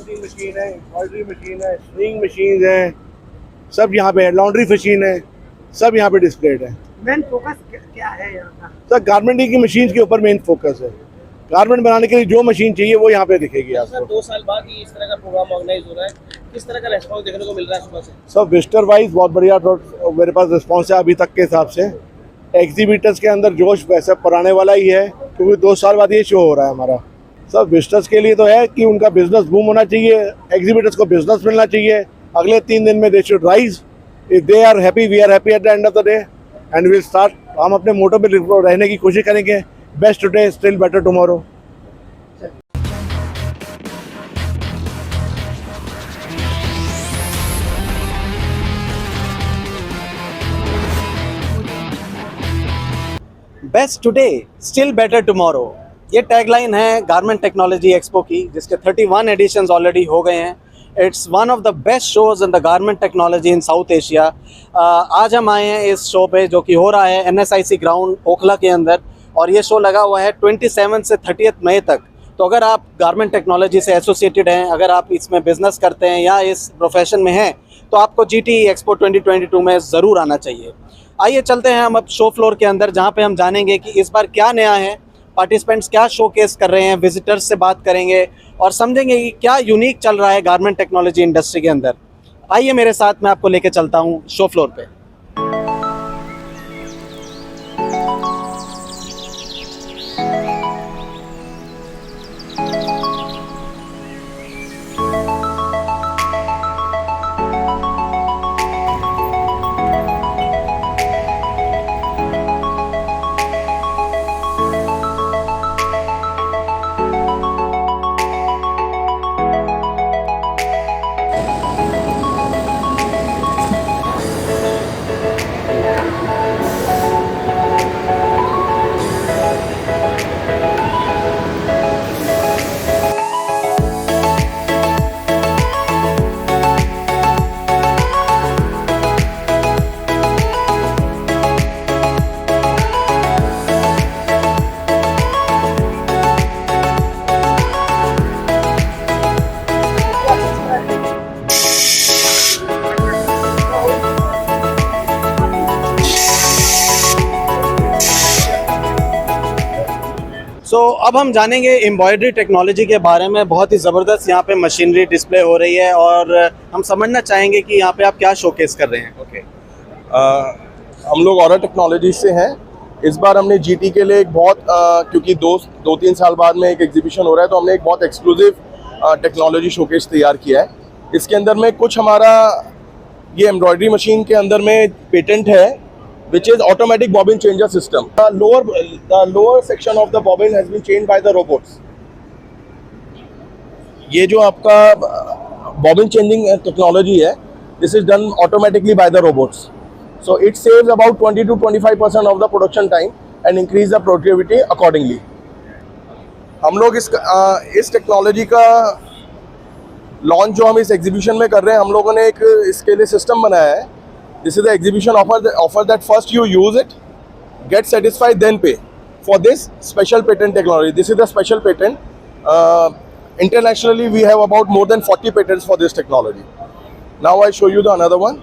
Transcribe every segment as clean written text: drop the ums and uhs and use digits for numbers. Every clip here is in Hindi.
प्रिंटिंग मशीन है, एम्ब्रॉयडरी मशीन है, स्विंग मशीन है, सब यहाँ पे है, लॉन्ड्री मशीन है, सब यहाँ पे डिस्प्लेड है। मेन फोकस क्या है यहाँ का? सर गारमेंटिंग की मशीन के ऊपर मेन फोकस है। गारमेंट बनाने के लिए जो मशीन चाहिए वो यहाँ पे दिखेगी सर आपको। 2 साल बाद ही इस तरह का प्रोग्राम ऑर्गेनाइज हो रहा है, किस तरह का रेस्पॉन्स देखने को मिल रहा है सुबह से? सब विजिटर वाइज बहुत बढ़िया मेरे पास रिस्पॉन्स है अभी तक के हिसाब से। एग्जीबिटर्स के अंदर जोश वैसे पुराने वाला ही है, क्योंकि 2 साल बाद ये शो हो रहा है हमारा। सब विजिटर्स के लिए तो है कि उनका बिजनेस बूम होना चाहिए, एग्जीबिटर्स को बिजनेस मिलना चाहिए। अगले 3 दिन में they should rise. If they are happy, we are happy at the end of the day and will start. हम अपने मोटो पे रहने की कोशिश करेंगे, best today still better tomorrow. Best today still better tomorrow, ये टैगलाइन है गारमेंट टेक्नोलॉजी एक्सपो की, जिसके 31 एडिशंस ऑलरेडी हो गए हैं। It's one of the best shows in the garment technology in South Asia. आज हम आए हैं इस शो पे जो कि हो रहा है NSIC ग्राउंड ओखला के अंदर, और ये शो लगा हुआ है 27 से 30 मई तक। तो अगर आप गारमेंट टेक्नोलॉजी से एसोसिएटेड हैं, अगर आप इसमें बिजनेस करते हैं या इस प्रोफेशन में हैं, तो आपको GT एक्सपो 2022 में ज़रूर आना चाहिए। आइए चलते हैं हम अब शो फ्लोर के अंदर, जहां पे हम जानेंगे कि इस बार क्या नया है, पार्टिसिपेंट्स क्या शोकेस कर रहे हैं, विजिटर्स से बात करेंगे और समझेंगे कि क्या यूनिक चल रहा है गारमेंट टेक्नोलॉजी इंडस्ट्री के अंदर। आइए मेरे साथ, मैं आपको लेके चलता हूं शो फ्लोर पे। अब हम जानेंगे एम्ब्रॉयडरी टेक्नोलॉजी के बारे में। बहुत ही ज़बरदस्त यहाँ पे मशीनरी डिस्प्ले हो रही है और हम समझना चाहेंगे कि यहाँ पे आप क्या शोकेस कर रहे हैं। ओके, हम लोग ऑरा टेक्नोलॉजी से हैं। इस बार हमने GT के लिए एक बहुत क्योंकि 2-3 साल बाद में एक एग्जीबिशन हो रहा है, तो हमने एक बहुत एक्सक्लूसिव टेक्नोलॉजी शोकेस तैयार किया है। इसके अंदर में कुछ हमारा ये एम्ब्रॉयडरी मशीन के अंदर में पेटेंट है, which is automatic bobbin changer system. The lower section of the bobbin has been changed by the robots. ये जो आपका bobbin changing technology है, this is done automatically by the robots. So it saves about 20 to 25% of the production time and increase the productivity accordingly. हम लोग इस टेक्नोलॉजी का लॉन्च जो हम इस एग्जीबिशन में कर रहे हैं, हम लोगों ने एक इसके लिए सिस्टम बनाया है। This is the exhibition offer that first you use it, get satisfied, then pay. For this special patent technology, this is the special patent. Internationally, we have about more than 40 patents for this technology. Now I show you the another one.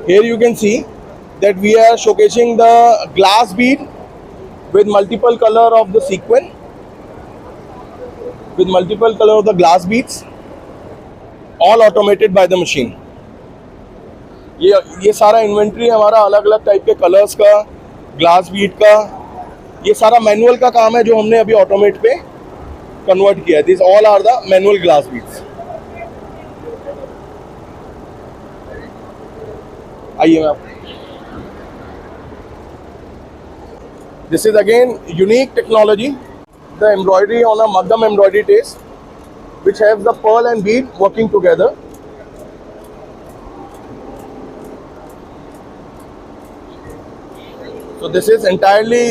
Here you can see that we are showcasing the glass bead with multiple color of the sequin, with multiple color of the glass beads. All automated by the machine. ये सारा इन्वेंट्री हमारा अलग अलग टाइप के कलर्स का, ग्लास बीट का, ये सारा मैनुअल का काम है जो हमने अभी ऑटोमेट पे कन्वर्ट किया है। This all are the manual glass beads. आइए मैं this is again unique technology, the embroidery on a मध्यम embroidery test, which has the pearl and bead working together. So this is entirely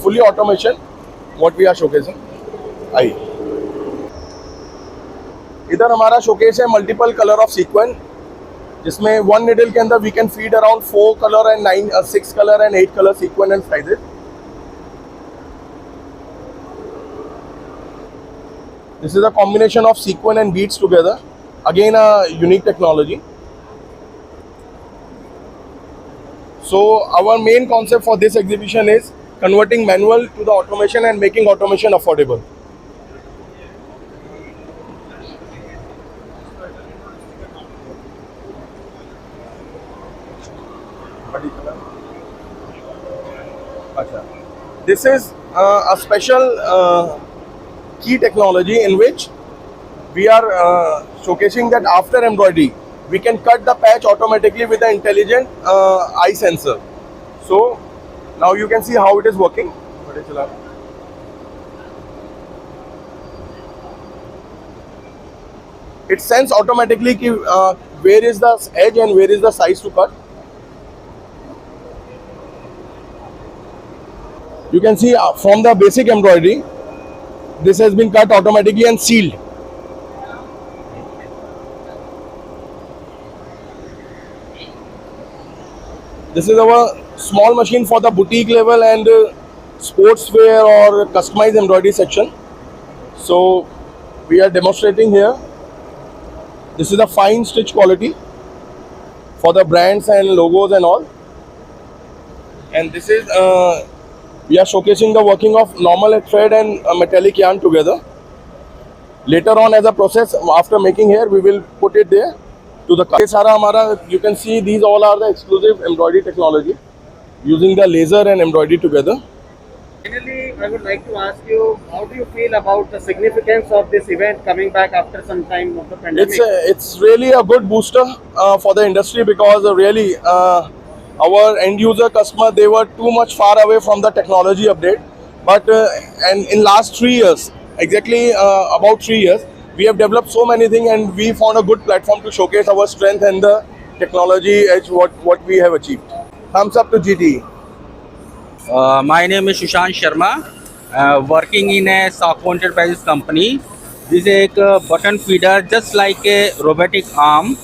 fully automation what we are showcasing. आइए, इधर हमारा शोकेस है मल्टीपल कलर ऑफ सीक्वेंस, जिसमें वन निडल के अंदर we can feed around 4 colour and 6 colour and 8 colour sequence and sizes. This is a combination of sequin and beads together. Again, a unique technology. So our main concept for this exhibition is converting manual to the automation and making automation affordable. This is a special key technology in which we are showcasing that after embroidery, we can cut the patch automatically with the intelligent eye sensor. So now you can see how it is working. It sends automatically where is the edge and where is the size to cut. You can see from the basic embroidery, this has been cut automatically and sealed. This is our small machine for the boutique level and sportswear or customized embroidery section. So we are demonstrating here. This is a fine stitch quality for the brands and logos and all. And this is we are showcasing the working of normal thread and metallic yarn together. Later on, as a process, after making here, we will put it there to the cut. You can see these all are the exclusive embroidery technology using the laser and embroidery together. Finally, I would like to ask you, how do you feel about the significance of this event coming back after some time of the pandemic? It's really a good booster for the industry because really our end user customer, they were too much far away from the technology update. But and in last 3 years, exactly about 3 years, we have developed so many things and we found a good platform to showcase our strength and the technology edge what we have achieved. Thumbs up to GT. My name is Sushant Sharma, working in a Sakko Enterprises company. This is a button feeder, just like a robotic arm.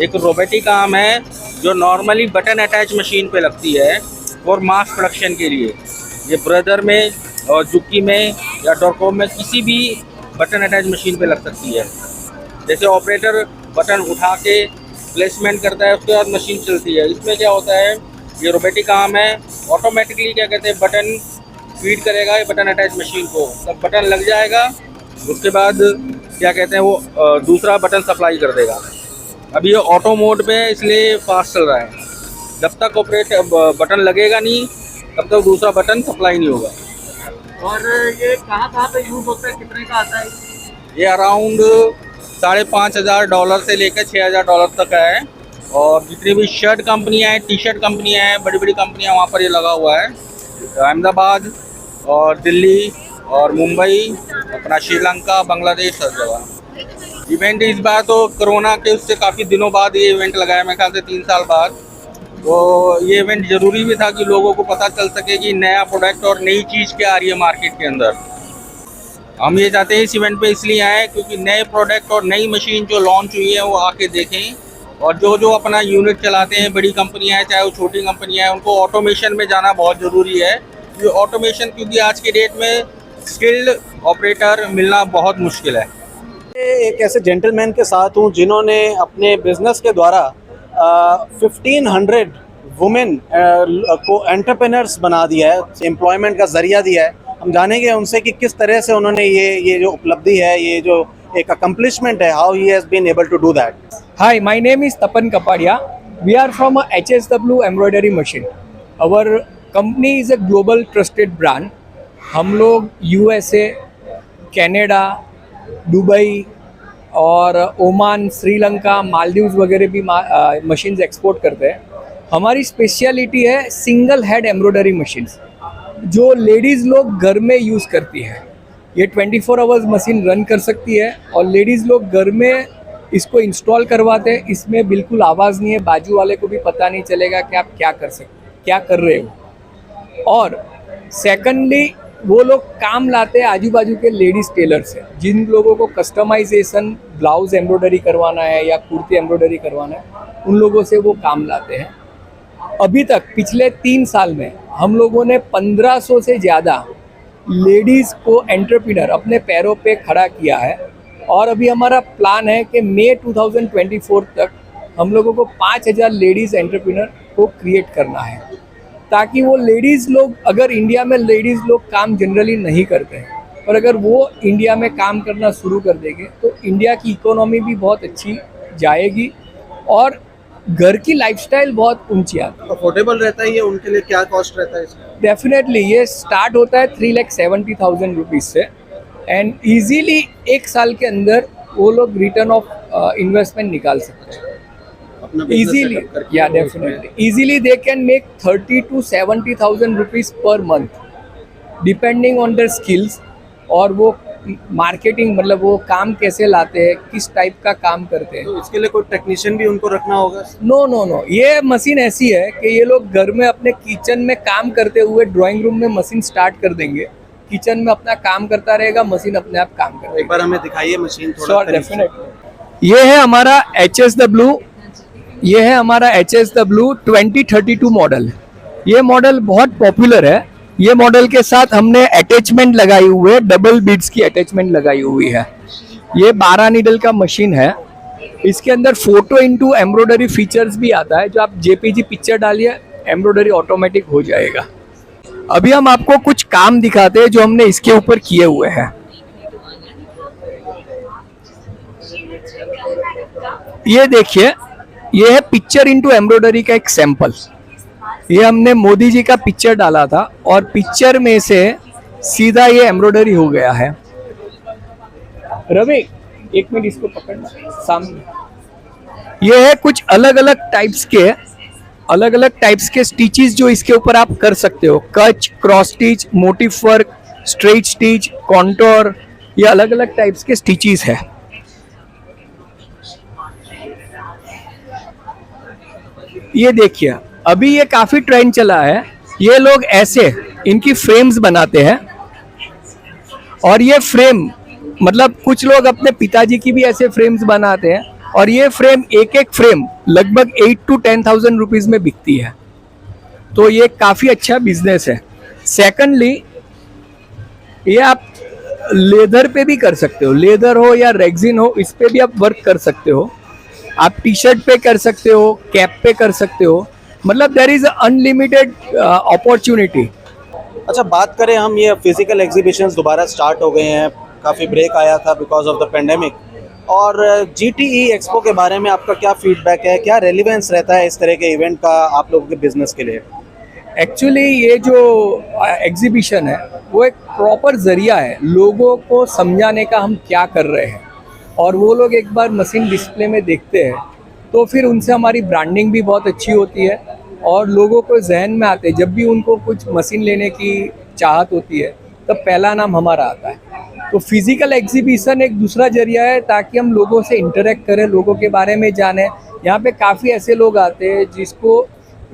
एक रोबोटिक आर्म है जो नॉर्मली बटन अटैच मशीन पे लगती है फॉर मास प्रोडक्शन के लिए। ये ब्रदर में और जुक्की में या डॉर्कॉम में किसी भी बटन अटैच मशीन पे लग सकती है। जैसे ऑपरेटर बटन उठा के प्लेसमेंट करता है, उसके बाद मशीन चलती है। इसमें क्या होता है, ये रोबोटिक आर्म है, ऑटोमेटिकली क्या कहते हैं बटन फीड करेगा ये बटन अटैच मशीन को, तब बटन लग जाएगा, उसके बाद क्या कहते हैं वो दूसरा बटन सप्लाई कर देगा। अभी ये ऑटो मोड पे है इसलिए फास्ट चल रहा है। जब तक ऑपरेट बटन लगेगा नहीं तब तक दूसरा बटन सप्लाई नहीं होगा। और ये कहाँ पे यूज होता है, कितने का आता है? ये अराउंड $5,500 से लेकर $6,000 तक है। और जितनी भी शर्ट कंपनियाँ हैं, टी शर्ट कंपनियाँ हैं, बड़ी बड़ी कंपनियाँ, वहाँ पर ये लगा हुआ है। अहमदाबाद और दिल्ली और मुंबई, अपना श्रीलंका, बांग्लादेश, हर जगह। इवेंट इस बार तो कोरोना के उससे काफ़ी दिनों बाद ये इवेंट लगाया, मेरे ख्याल से 3 साल बाद। तो ये इवेंट ज़रूरी भी था कि लोगों को पता चल सके कि नया प्रोडक्ट और नई चीज़ क्या आ रही है मार्केट के अंदर। हम ये चाहते हैं इस इवेंट पे इसलिए आए क्योंकि नए प्रोडक्ट और नई मशीन जो लॉन्च हुई है वो आके देखें। और जो अपना यूनिट चलाते हैं, बड़ी कंपनियां हैं चाहे वो छोटी कंपनियां हैं, उनको ऑटोमेशन में जाना बहुत ज़रूरी है। ये ऑटोमेशन क्योंकि आज के डेट में स्किल्ड ऑपरेटर मिलना बहुत मुश्किल है। एक ऐसे जेंटलमैन के साथ हूँ जिन्होंने अपने बिजनेस के द्वारा 1500 वुमेन को एंटरप्रेन्योर्स बना दिया है, एम्प्लॉयमेंट का जरिया दिया है। हम जानेंगे उनसे कि किस तरह से उन्होंने ये जो उपलब्धि है, ये जो एक अकम्पलिशमेंट है, how he has been able to do that. Hi, my name is Tapan Kapadia. We are from a HSW embroidery machine. Our company is a global trusted brand. हम लोग USA, कनाडा, दुबई और ओमान, श्रीलंका, मालदीव्स वगैरह भी मशीन्स एक्सपोर्ट करते हैं। हमारी स्पेशलिटी है सिंगल हेड एम्ब्रॉयडरी मशीन्स जो लेडीज़ लोग घर में यूज़ करती है। ये 24 आवर्स मशीन रन कर सकती है और लेडीज़ लोग घर में इसको इंस्टॉल करवाते हैं। इसमें बिल्कुल आवाज़ नहीं है, बाजू वाले को भी पता नहीं चलेगा कि आप क्या कर रहे हो। और सेकंडली वो लोग काम लाते हैं आजू बाजू के लेडीज़ टेलर से, जिन लोगों को कस्टमाइजेशन ब्लाउज एम्ब्रॉयडरी करवाना है या कुर्ती एम्ब्रॉयडरी करवाना है, उन लोगों से वो काम लाते हैं। अभी तक पिछले 3 साल में हम लोगों ने 1500 से ज़्यादा लेडीज़ को एंटरप्रेन्योर अपने पैरों पे खड़ा किया है। और अभी हमारा प्लान है कि मई 2024 तक हम लोगों को 5000 लेडीज़ एंटरप्रेन्योर को क्रिएट करना है, ताकि वो लेडीज़ लोग, अगर इंडिया में लेडीज़ लोग काम जनरली नहीं करते हैं, पर अगर वो इंडिया में काम करना शुरू कर देंगे तो इंडिया की इकोनॉमी भी बहुत अच्छी जाएगी और घर की लाइफस्टाइल बहुत ऊंची आती है। अफोर्डेबल रहता है ये, उनके लिए क्या कॉस्ट रहता है इसका? डेफिनेटली ये स्टार्ट होता है 3,70,000 रुपीज़ से एंड ईजीली 1 साल के अंदर वो लोग रिटर्न ऑफ इन्वेस्टमेंट निकाल सकते हैं अपना business easily. setup करके Yeah, वो definitely. Easily they can make 30 to 70,000 rupees per month, depending on their skills. और वो मार्केटिंग, मतलब वो काम कैसे लाते हैं, किस टाइप का काम करते हैं। तो इसके लिए कोई टेक्नीशियन भी उनको रखना होगा? नो, ये मशीन ऐसी है कि ये लोग घर में अपने किचन में काम करते हुए ड्राइंग रूम में मशीन स्टार्ट कर देंगे, किचन में अपना काम करता रहेगा, मशीन अपने आप काम करेगी। एक बार हमें दिखाइए मशीन थोड़ा। Sure, definitely. ये है हमारा HSW, ये है हमारा HSW 2032 मॉडल। ये मॉडल बहुत पॉपुलर है। ये मॉडल के साथ हमने अटैचमेंट लगाई हुई है, डबल बीड्स की अटैचमेंट लगाई हुई है। ये 12 नीडल का मशीन है। इसके अंदर फोटो इंटू एम्ब्रॉयडरी फीचर्स भी आता है, जो आप JPG पिक्चर डालिए एम्ब्रॉयडरी ऑटोमेटिक हो जाएगा। अभी हम आपको कुछ काम दिखाते हैं जो हमने इसके ऊपर किए हुए हैं। ये देखिए, ये है पिक्चर इंटू एम्ब्रॉयडरी का एक सैंपल। ये हमने मोदी जी का पिक्चर डाला था और पिक्चर में से सीधा ये एम्ब्रॉयडरी हो गया है। रवि, 1 मिनट इसको पकड़ना सामने। ये है कुछ अलग अलग टाइप्स के स्टिचेस जो इसके ऊपर आप कर सकते हो। कच, cross stitch, motif work, straight stitch, contour, ये अलग अलग टाइप्स के स्टिचेस है। ये देखिए, अभी ये काफी ट्रेंड चला है। ये लोग ऐसे इनकी फ्रेम्स बनाते हैं और ये फ्रेम, मतलब कुछ लोग अपने पिताजी की भी ऐसे फ्रेम्स बनाते हैं और ये फ्रेम, एक फ्रेम लगभग 8 to 10,000 रुपीज में बिकती है। तो ये काफी अच्छा बिजनेस है। सेकंडली, ये आप लेदर पे भी कर सकते हो, लेदर हो या रेक्सिन हो, इस पे भी आप वर्क कर सकते हो। आप टी शर्ट पे कर सकते हो, कैप पे कर सकते हो, मतलब देयर इज अनलिमिटेड अपॉर्चुनिटी। अच्छा, बात करें हम, ये फिजिकल एग्जीबिशंस दोबारा स्टार्ट हो गए हैं, काफ़ी ब्रेक आया था बिकॉज ऑफ द पेंडेमिक। और GTE एक्सपो के बारे में आपका क्या फीडबैक है, क्या रेलिवेंस रहता है इस तरह के इवेंट का आप लोगों के बिजनेस के लिए? एक्चुअली ये जो एग्जीबिशन है वो एक प्रॉपर ज़रिया है लोगों को समझाने का हम क्या कर रहे हैं, और वो लोग एक बार मशीन डिस्प्ले में देखते हैं तो फिर उनसे हमारी ब्रांडिंग भी बहुत अच्छी होती है और लोगों को जहन में आते हैं, जब भी उनको कुछ मशीन लेने की चाहत होती है तब पहला नाम हमारा आता है। तो फिजिकल एग्जीबिशन एक दूसरा जरिया है ताकि हम लोगों से इंटरेक्ट करें, लोगों के बारे में जानें। यहाँ पे काफ़ी ऐसे लोग आते हैं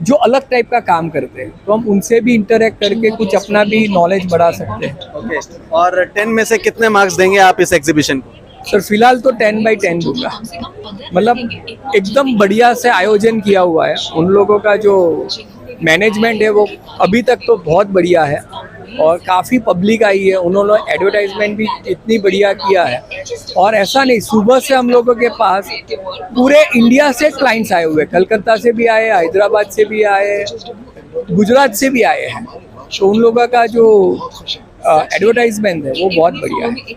जो अलग टाइप का काम करते हैं, तो हम उनसे भी इंटरेक्ट करके कुछ अपना भी नॉलेज बढ़ा सकते हैं। ओके, और 10 में से कितने मार्क्स देंगे आप इस एग्जीबिशन को? सर फिलहाल तो 10/10 दूंगा, मतलब एकदम बढ़िया से आयोजन किया हुआ है। उन लोगों का जो मैनेजमेंट है वो अभी तक तो बहुत बढ़िया है और काफ़ी पब्लिक आई है, उन्होंने एडवर्टाइजमेंट भी इतनी बढ़िया किया है। और ऐसा नहीं, सुबह से हम लोगों के पास पूरे इंडिया से क्लाइंट्स आए हुए, कलकत्ता से भी आए, हैदराबाद से भी आए, गुजरात से भी आए हैं। तो उन लोगों का जो एडवर्टाइजमेंट है वो बहुत बढ़िया है।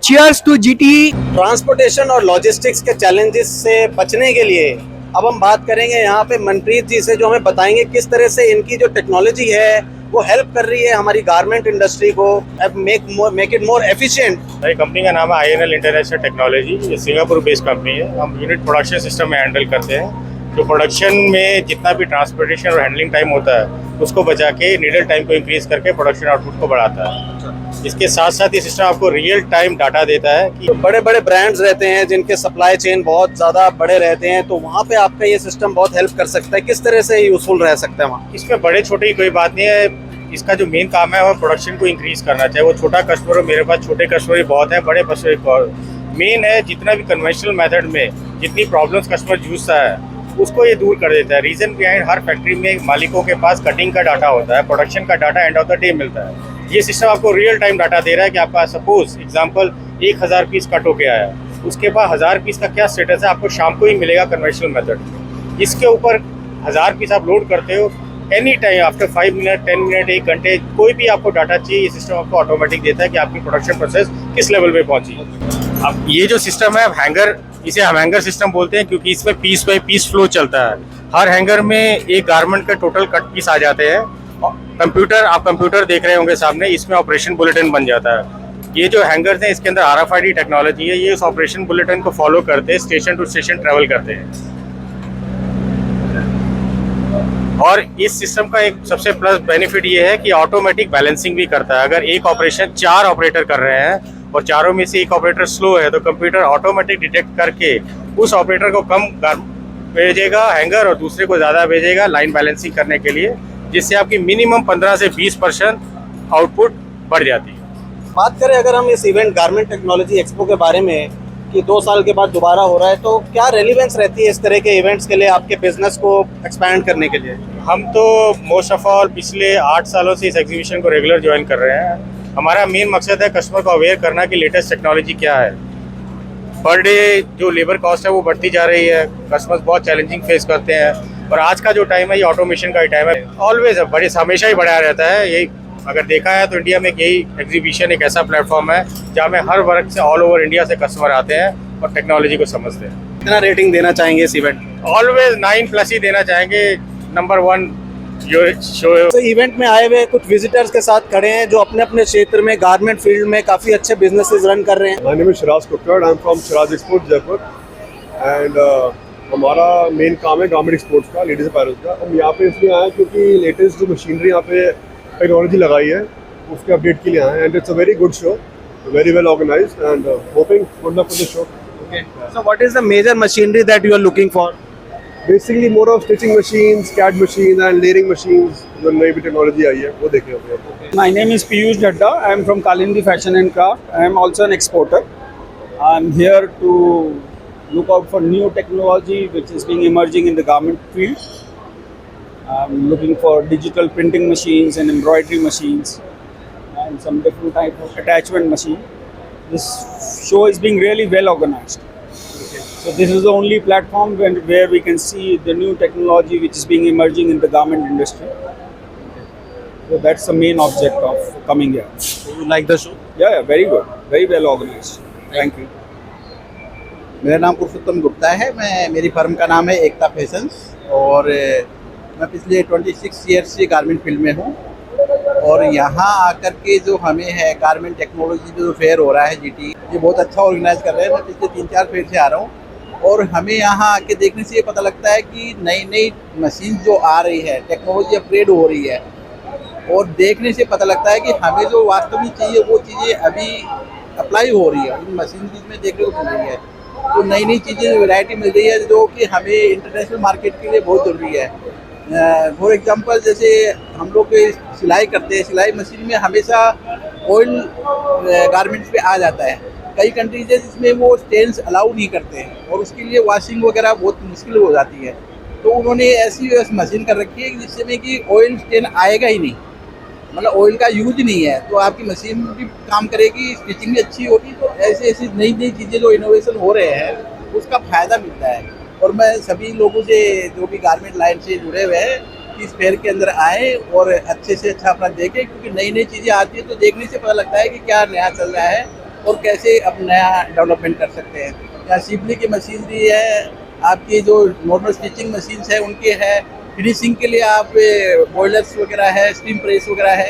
Cheers to GTE। ट्रांसपोर्टेशन और लॉजिस्टिक्स के चैलेंजेस से बचने के लिए अब हम बात करेंगे यहाँ पे मनप्रीत जी से, जो हमें बताएंगे किस तरह से इनकी जो टेक्नोलॉजी है वो हेल्प कर रही है हमारी गारमेंट इंडस्ट्री को मेक इट मोर एफिशिएंट। हमारी कंपनी का नाम है INL इंटरनेशनल टेक्नोलॉजी। ये सिंगापुर बेस्ड कंपनी है। हम यूनिट प्रोडक्शन सिस्टम में हैंडल करते हैं। जो प्रोडक्शन में जितना भी ट्रांसपोर्टेशन और हैंडलिंग टाइम होता है उसको बचा के नीडल टाइम को इंक्रीज करके प्रोडक्शन आउटपुट को बढ़ाता है। इसके साथ साथ ये सिस्टम आपको रियल टाइम डाटा देता है कि बड़े बड़े ब्रांड्स रहते हैं जिनके सप्लाई चेन बहुत ज़्यादा बड़े रहते हैं, तो वहाँ पे आपका ये सिस्टम बहुत हेल्प कर सकता है। किस तरह से यूजफुल रह सकता है वहाँ? इसमें बड़े छोटे की कोई बात नहीं है। इसका जो मेन काम है वो प्रोडक्शन को इंक्रीज करना चाहिए। वो छोटा कस्टमर हो, मेरे पास छोटे कस्टमर बहुत हैं, बड़े कस्टमर मेन है। जितना भी कन्वेंशनल मेथड में जितनी प्रॉब्लम्स कस्टमर जूझता है उसको ये दूर कर देता है। रीजन बिहाइंड, हर फैक्ट्री में मालिकों के पास कटिंग का डाटा होता है, प्रोडक्शन का data and of the day मिलता है। ये सिस्टम आपको रियल टाइम डाटा दे रहा है कि आपका सपोज एग्जांपल 1000 पीस कट होके आया, उसके बाद 1000 पीस का क्या स्टेटस है आपको शाम को ही मिलेगा कन्वेंशनल मेथड। इसके ऊपर 1000 पीस आप लोड करते हो, any time after 5 minute 10 minute 1 घंटे कोई भी आपको डाटा चाहिए, ये सिस्टम आपको ऑटोमेटिक देता है कि आपकी प्रोडक्शन प्रोसेस किस लेवल पे पहुंची। अब ये जो सिस्टम है हैंगर, इसे हम हैंगर सिस्टम बोलते हैं क्योंकि इसमें पीस बाई पीस फ्लो चलता है। हर हैंगर में एक गारमेंट का टोटल कट पीस आ जाते हैं। कंप्यूटर, आप कंप्यूटर देख रहे होंगे सामने, इसमें ऑपरेशन बुलेटिन बन जाता है। ये जो हैंगर्स हैं इसके अंदर RFID टेक्नोलॉजी है, ये उस ऑपरेशन बुलेटिन को फॉलो करते हैं, स्टेशन टू स्टेशन ट्रेवल करते हैं। और इस सिस्टम का एक सबसे प्लस बेनिफिट ये है कि ऑटोमेटिक बैलेंसिंग भी करता है। अगर एक ऑपरेशन 4 ऑपरेटर कर रहे हैं और चारों में से एक ऑपरेटर स्लो है तो कंप्यूटर ऑटोमेटिक डिटेक्ट करके उस ऑपरेटर को कम भेजेगा हैंगर और दूसरे को ज़्यादा भेजेगा लाइन बैलेंसिंग करने के लिए, जिससे आपकी मिनिमम 15 से 20% आउटपुट बढ़ जाती है। बात करें अगर हम इस इवेंट गारमेंट टेक्नोलॉजी एक्सपो के बारे में कि 2 साल के बाद दोबारा हो रहा है, तो क्या रेलिवेंस रहती है इस तरह के इवेंट्स के लिए आपके बिजनेस को एक्सपैंड करने के लिए? हम तो मोस्ट ऑफ ऑल पिछले 8 सालों से इस एग्जीबिशन को रेगुलर ज्वाइन कर रहे हैं। हमारा मेन मकसद है कस्टमर को अवेयर करना कि लेटेस्ट टेक्नोलॉजी क्या है। पर डे जो लेबर कॉस्ट है वो बढ़ती जा रही है, कस्टमर्स बहुत चैलेंजिंग फेस करते हैं और आज का जो टाइम है ये ऑटोमेशन का ही टाइम है। ऑलवेज बड़े हमेशा ही बढ़ा रहता है। यही अगर देखा है तो इंडिया में यही एग्जीबिशन एक ऐसा प्लेटफॉर्म है जहाँ में हर वर्ग से ऑल ओवर इंडिया से कस्टमर आते हैं और टेक्नोलॉजी को समझते हैं। कितना रेटिंग देना चाहेंगे इस इवेंट? ऑलवेज 9+ ही देना चाहेंगे। नंबर 1 जो शो है। तो इवेंट में आए हुए कुछ विजिटर्स के साथ खड़े हैं जो अपने अपने क्षेत्र में गारमेंट फील्ड में काफ़ी अच्छे बिजनेसेस रन कर रहे हैं। My name is Shiraz Kukkad. I'm from Shiraz Exports Jaipur and हमारा मेन काम है गारमेंट एक्सपोर्ट्स का, लेडीज अपैरल का। हम यहाँ पे इसलिए आए क्योंकि लेटेस्ट जो मशीनरी यहाँ पे टेक्नोलॉजी लगाई है उसके अपडेट के लिए आए हैं and it's a very good show, very well organised and hoping good luck for the show. Okay. So what is the major machinery that you are looking for? Basically more of stitching machines, CAD machine and layering machines, जो नई भी टेक्नोलॉजी आई है वो देख रहे हैं। My name is Piyush Dadda. I am from Kalindi Fashion and Craft. I am also an exporter. I am here to look out for new technology which is being emerging in the garment field. I am looking for digital printing machines and embroidery machines and some different type of attachment machine. This show is being really well organized. So this is the only platform where we can see the new technology which is being emerging in the garment industry. So that's the main object of coming here. Do you like the show? Yeah, very good. Very well organized. Thank you. मेरा नाम पुरुषोत्तम गुप्ता है। मेरी फर्म का नाम है एकता फैशंस और मैं पिछले 26 ईयर्स से गारमेंट फील्ड में हूँ। और यहाँ आकर के जो हमें है गारमेंट टेक्नोलॉजी जो फेयर हो रहा है GT, ये बहुत अच्छा ऑर्गेनाइज कर रहे हैं। मैं पिछले 3-4 फेयर से आ रहा हूँ और हमें यहाँ आके देखने से ये पता लगता है कि नई नई मशीन जो आ रही है, टेक्नोलॉजी अपग्रेड हो रही है और देखने से पता लगता है कि हमें जो वास्तव में चाहिए वो चीज़ें अभी अप्लाई हो रही है, इन मशीन में देखने को मिल रही है। तो नई नई चीज़ें वैरायटी मिल रही है जो कि हमें इंटरनेशनल मार्केट के लिए बहुत ज़रूरी है। फॉर एग्जांपल जैसे हम लोग सिलाई करते हैं, सिलाई मशीन में हमेशा ऑयल गारमेंट्स पे आ जाता है। कई कंट्रीज है जिसमें वो स्टेन्स अलाउ नहीं करते हैं और उसके लिए वॉशिंग वगैरह बहुत मुश्किल हो जाती है। तो उन्होंने ऐसी मशीन कर रखी है जिससे में कि ऑयल स्टेन आएगा ही नहीं, मतलब ऑयल का यूज नहीं है। तो आपकी मशीन भी काम करेगी, स्टिचिंग भी अच्छी होगी। तो ऐसी ऐसी नई नई चीज़ें जो इनोवेशन हो रहे हैं उसका फ़ायदा मिलता है। और मैं सभी लोगों से जो भी गारमेंट लाइन से जुड़े हुए हैं कि इस फेयर के अंदर आएँ और अच्छे से अच्छा अपना देखें, क्योंकि नई नई चीज़ें आती है तो देखने से पता लगता है कि क्या नया चल रहा है और कैसे अब नया डेवलपमेंट कर सकते हैं। यहाँ सिपली की मशीनरी है, आपकी जो नॉर्मल स्टिचिंग मशीन्स है उनके है, फिनिशिंग के लिए आप बॉयलर्स वगैरह है, स्टीम प्रेस वगैरह है,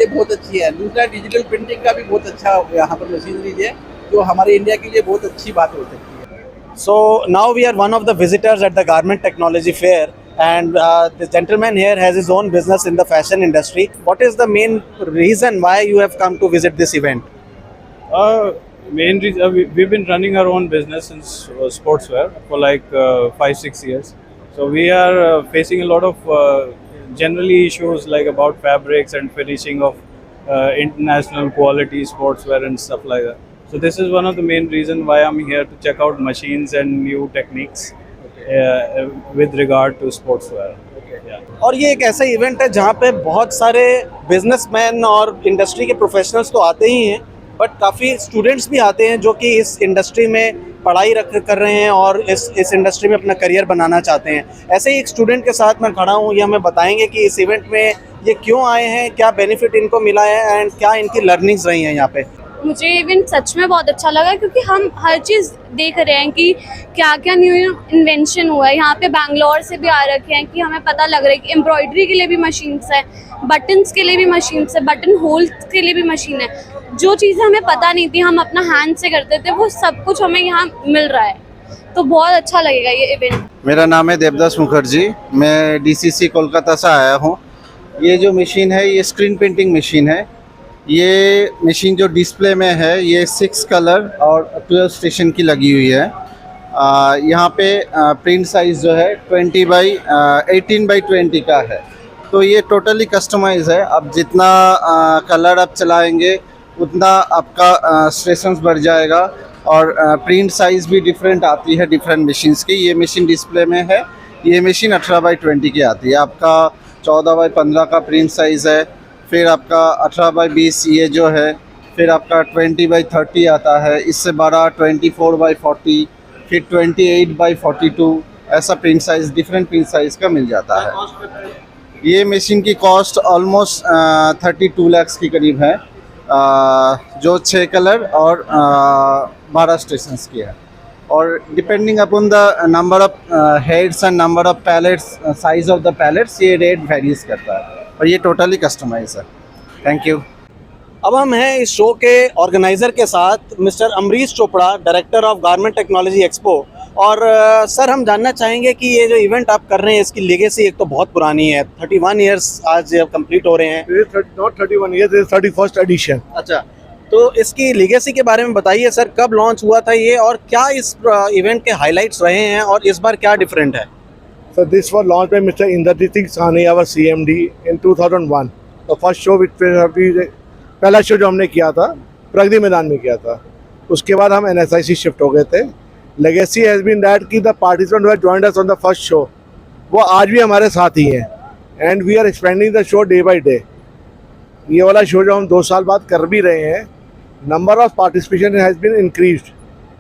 ये बहुत अच्छी है। दूसरा डिजिटल प्रिंटिंग का भी बहुत अच्छा यहाँ पर मशीनरी है जो हमारे इंडिया के लिए बहुत अच्छी बात हो सकती है। So now we are one of the visitors at the Garment Technology Fair, and this gentleman here has his own business in the fashion industry. What is the main reason why you have come to visit this event? Main reason we've been running our own business in sportswear for like 5-6 years. So we are facing a lot of generally issues like about fabrics and finishing of international quality sportswear and stuff like that. So this is one of the main reasons why I'm here to check out machines and new techniques with regard to sportswear. Okay. Yeah. और ये एक ऐसा इवेंट है जहाँ पे बहुत सारे बिजनेसमैन और इंडस्ट्री के प्रोफेशनल्स तो आते ही हैं, बट काफ़ी स्टूडेंट्स भी आते हैं जो कि इस इंडस्ट्री में पढ़ाई कर रहे हैं और इस इंडस्ट्री में अपना करियर बनाना चाहते हैं। ऐसे ही एक स्टूडेंट के साथ मैं खड़ा हूँ, ये हमें बताएंगे कि इस इवेंट में ये क्यों आए हैं, क्या बेनिफिट इनको मिला है एंड क्या इनकी लर्निंग्स रही हैं यहाँ पे। मुझे इवेंट सच में बहुत अच्छा लगा क्योंकि हम हर चीज़ देख रहे हैं कि क्या क्या न्यू इन्वेंशन हुआ है। यहाँ पे बैंगलोर से भी आ रखे हैं कि हमें पता लग रहा है कि एम्ब्रॉयडरी के लिए भी मशीन्स है, बटन्स के लिए भी मशीन्स है, बटन होल्स के लिए भी मशीन है। जो चीज़ें हमें पता नहीं थी, हम अपना हैंड से करते थे, वो सब कुछ हमें यहाँ मिल रहा है, तो बहुत अच्छा लगेगा ये इवेंट। मेरा नाम है देवदास मुखर्जी, मैं DCC कोलकाता से आया हूँ। ये जो मशीन है ये स्क्रीन प्रिंटिंग मशीन है। ये मशीन जो डिस्प्ले में है ये 6 कलर और 12 स्टेशन की लगी हुई है। यहाँ पे प्रिंट साइज़ जो है 18x20 का है, तो ये टोटली कस्टमाइज है। अब जितना कलर आप चलाएंगे उतना आपका स्टेशंस बढ़ जाएगा और प्रिंट साइज़ भी डिफरेंट आती है डिफरेंट मशीन्स की। ये मशीन डिस्प्ले में है, ये मशीन 18x20 की आती है। आपका 14x15 का प्रिंट साइज़ है, फिर आपका 18x20 ये जो है, फिर आपका 20x30 आता है, इससे बड़ा 24x40, फिर 28x42, ऐसा print size different print size का मिल जाता है। ये मशीन की कॉस्ट ऑलमोस्ट 32 लाख के करीब है, जो 6 कलर और 12 स्टेशंस की है। और depending upon the number of heads and number of pallets, size of the pallets, ये रेट वेरीज करता है और ये टोटली कस्टमाइज है। Thank you. अब हम हैं इस शो के ऑर्गेनाइज़र के साथ, mister Amrish Chopra, director of garment technology expo. और सर, हम जानना चाहेंगे कि ये जो इवेंट आप कर रहे हैं इसकी लेगेसी एक तो बहुत पुरानी है, 31 ईयर्स आज कंप्लीट हो रहे हैं। Not 31 years, 31st edition. अच्छा, तो इसकी लेगेसी के बारे में बताइए सर, कब लॉन्च हुआ था ये और क्या इस इवेंट के हाइलाइट्स रहे हैं और इस बार क्या डिफरेंट है? So this was launched by Mr. Inderjit Singh Sahni, our CMD, in 2001. The first show which पहला शो जो हमने किया था प्रगति मैदान में किया था। उसके बाद हम NSIC शिफ्ट हो गए थे। लेगेसी हैज़ बीन दैट कि the participant who have joined us on the first show वो आज भी हमारे साथ ही हैं and we are expanding the show day by day. ये वाला शो जो हम 2 साल बाद कर भी रहे हैं, number of participation has been increased,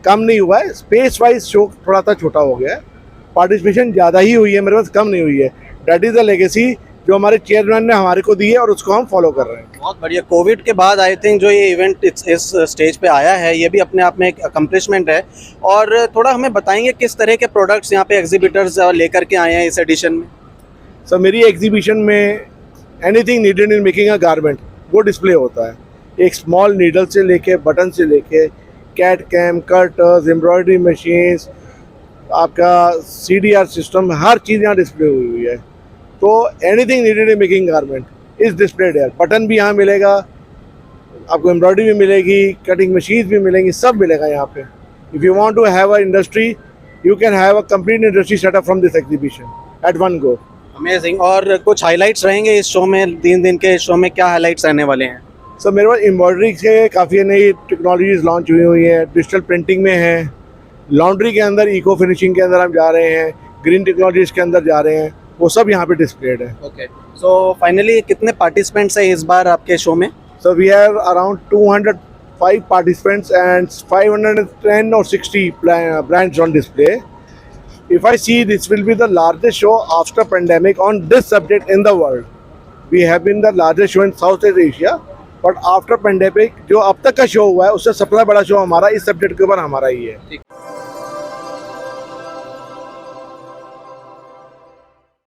कम नहीं हुआ है। स्पेस वाइज शो थोड़ा सा छोटा हो गया है, पार्टिसिपेशन ज़्यादा ही हुई है, मेरे पास कम नहीं हुई है। दैट इज़ द लेगेसी जो हमारे चेयरमैन ने हमारे को दी है और उसको हम फॉलो कर रहे हैं। बहुत बढ़िया। कोविड के बाद आई थिंक जो ये इवेंट इस स्टेज पे आया है, ये भी अपने आप में एक अकम्पलिशमेंट है। और थोड़ा हमें बताएंगे किस तरह के प्रोडक्ट्स यहाँ पे एग्जीबिटर्स लेकर के आए हैं इस एडिशन में? सर, मेरी एग्जीबिशन में anything needed in making a garment वो डिस्प्ले होता है। एक स्मॉल नीडल से लेके बटन से लेके cat cam, curtains, embroidery machines, आपका CDR सिस्टम, हर चीज़ यहाँ डिस्प्ले हुई है। तो anything needed in making garment is displayed है। बटन भी यहाँ मिलेगा, आपको एम्ब्रॉयडरी भी मिलेगी, कटिंग मशीन्स भी मिलेंगी, सब मिलेगा यहाँ पे। If you want to have a industry, you can have a complete industry setup from this exhibition at one go. Amazing. और कुछ हाइलाइट्स रहेंगे इस शो में? 3 दिन के शो में क्या हाइलाइट्स रहने वाले हैं? सर, मेरे पास एम्ब्रॉयडरी के काफ़ी नई टेक्नोलॉजीज लॉन्च हुई हैं, डिजिटल प्रिंटिंग में है, लॉन्ड्री के अंदर इको फिनिशिंग के अंदर हम जा रहे हैं, ग्रीन टेक्नोलॉजीज के अंदर जा रहे हैं, वो सब यहाँ पे डिस्प्लेड है। ओके, सो फाइनली कितने पार्टिसिपेंट्स हैं इस बार आपके शो में? So we have around 205 participants and 510 or 60 brands on display. If I see, this will be the largest show after pandemic on this subject in the world. We have been the largest show in Southeast Asia, but after pandemic जो अब तक का शो हुआ है उससे सबसे बड़ा शो हमारा इस सब्जेक्ट के ऊपर हमारा ही है।